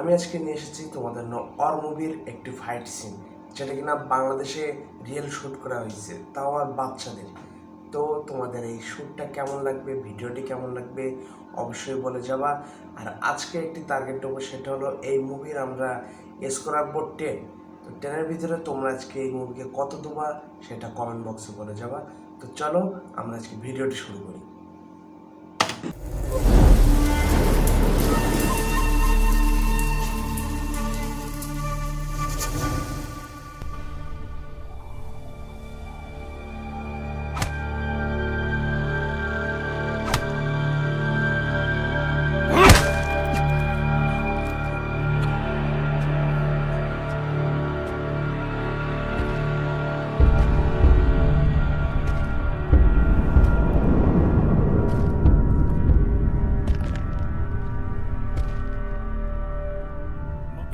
আমি আজকে নিয়ে এসেছি তোমাদের অর মুভির একটি ফাইট সিন, যেটা কিনা বাংলাদেশে রিয়েল শ্যুট করা হয়েছে, তাও আর বাচ্চাদের। তো তোমাদের এই শ্যুটটা কেমন লাগবে, ভিডিওটি কেমন লাগবে অবশ্যই বলে যাবা। আর আজকে একটি টার্গেট দেবো, সেটা হলো এই মুভির আমরা স্কোর রাখবো 10। তো 10-এর ভিতরে তোমরা আজকে এই মুভিকে কত দেবা সেটা কমেন্ট বক্সে বলে যাবা। তো চলো আমরা আজকে ভিডিওটি শুরু করি।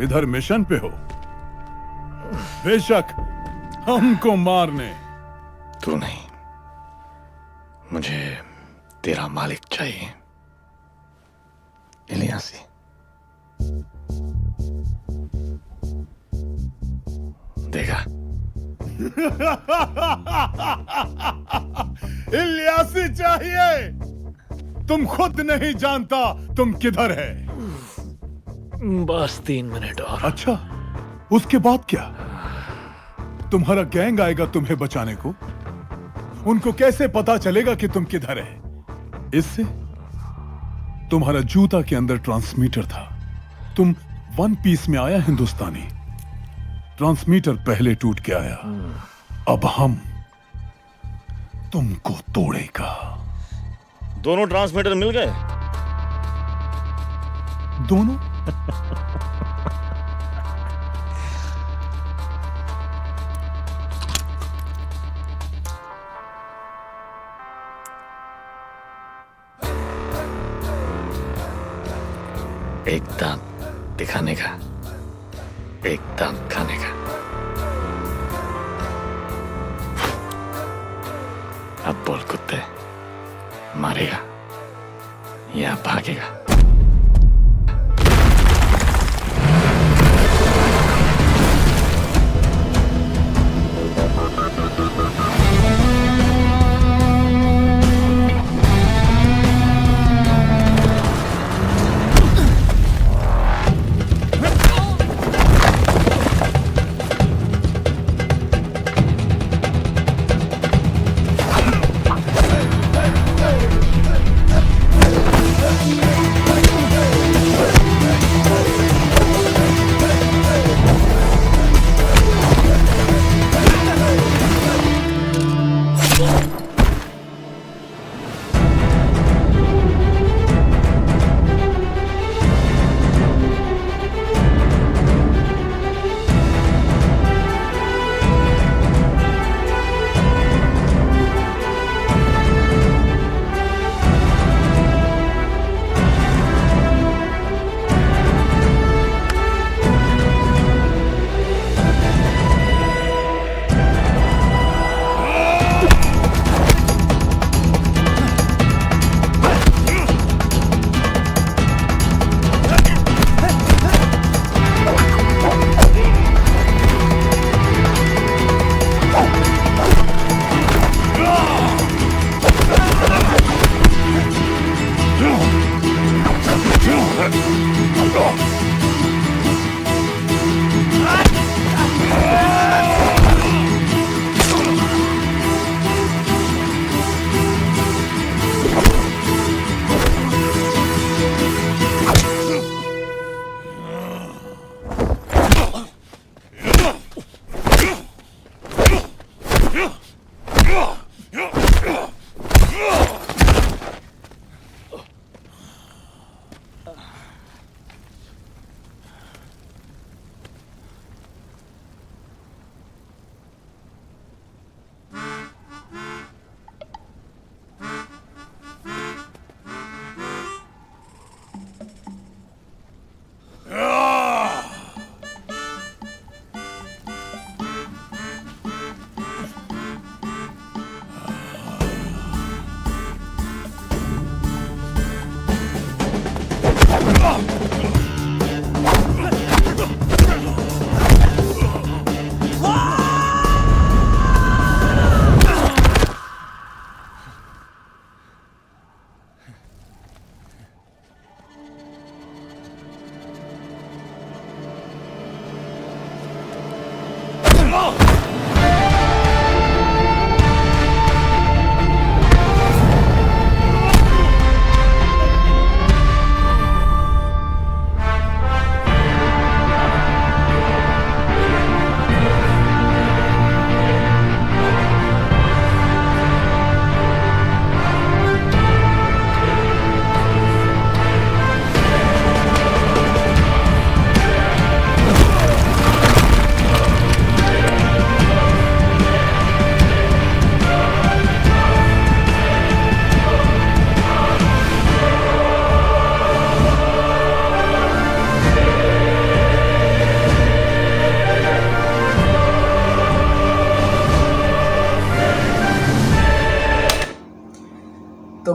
इधर मिशन पे हो, बेशक हमको मारने। तू नहीं, मुझे तेरा मालिक चाहिए, इलियासी। देखा? इलियासी चाहिए? तुम खुद नहीं जानता तुम किधर है। बस 3 मिनट और। अच्छा, उसके बाद क्या? तुम्हारा गैंग आएगा तुम्हें बचाने को। उनको कैसे पता चलेगा कि तुम किधर है? इससे तुम्हारा जूता के अंदर ट्रांसमीटर था। तुम 1 पीस में आया हिंदुस्तानी। ट्रांसमीटर पहले टूट के आया, अब हम तुमको तोड़ेगा। दोनों ट्रांसमीटर मिल गए? दोनों? एक दांत दिखाने का, एक दांत खाने का। अब बोल कुत्ते, मारेगा या भागेगा?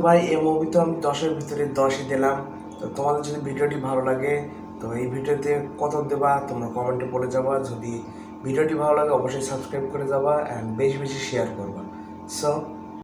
ভাই এই মুভি তো আমি 10-এর ভিতরে 10ই দিলাম। তো তোমাদের যদি ভিডিওটি ভালো লাগে তো এই ভিডিওতে কত দেবা তোমরা কমেন্টে বলে যাবা। যদি ভিডিওটি ভালো লাগে অবশ্যই সাবস্ক্রাইব করে যাবা অ্যান্ড বেশি বেশি শেয়ার করবা। সো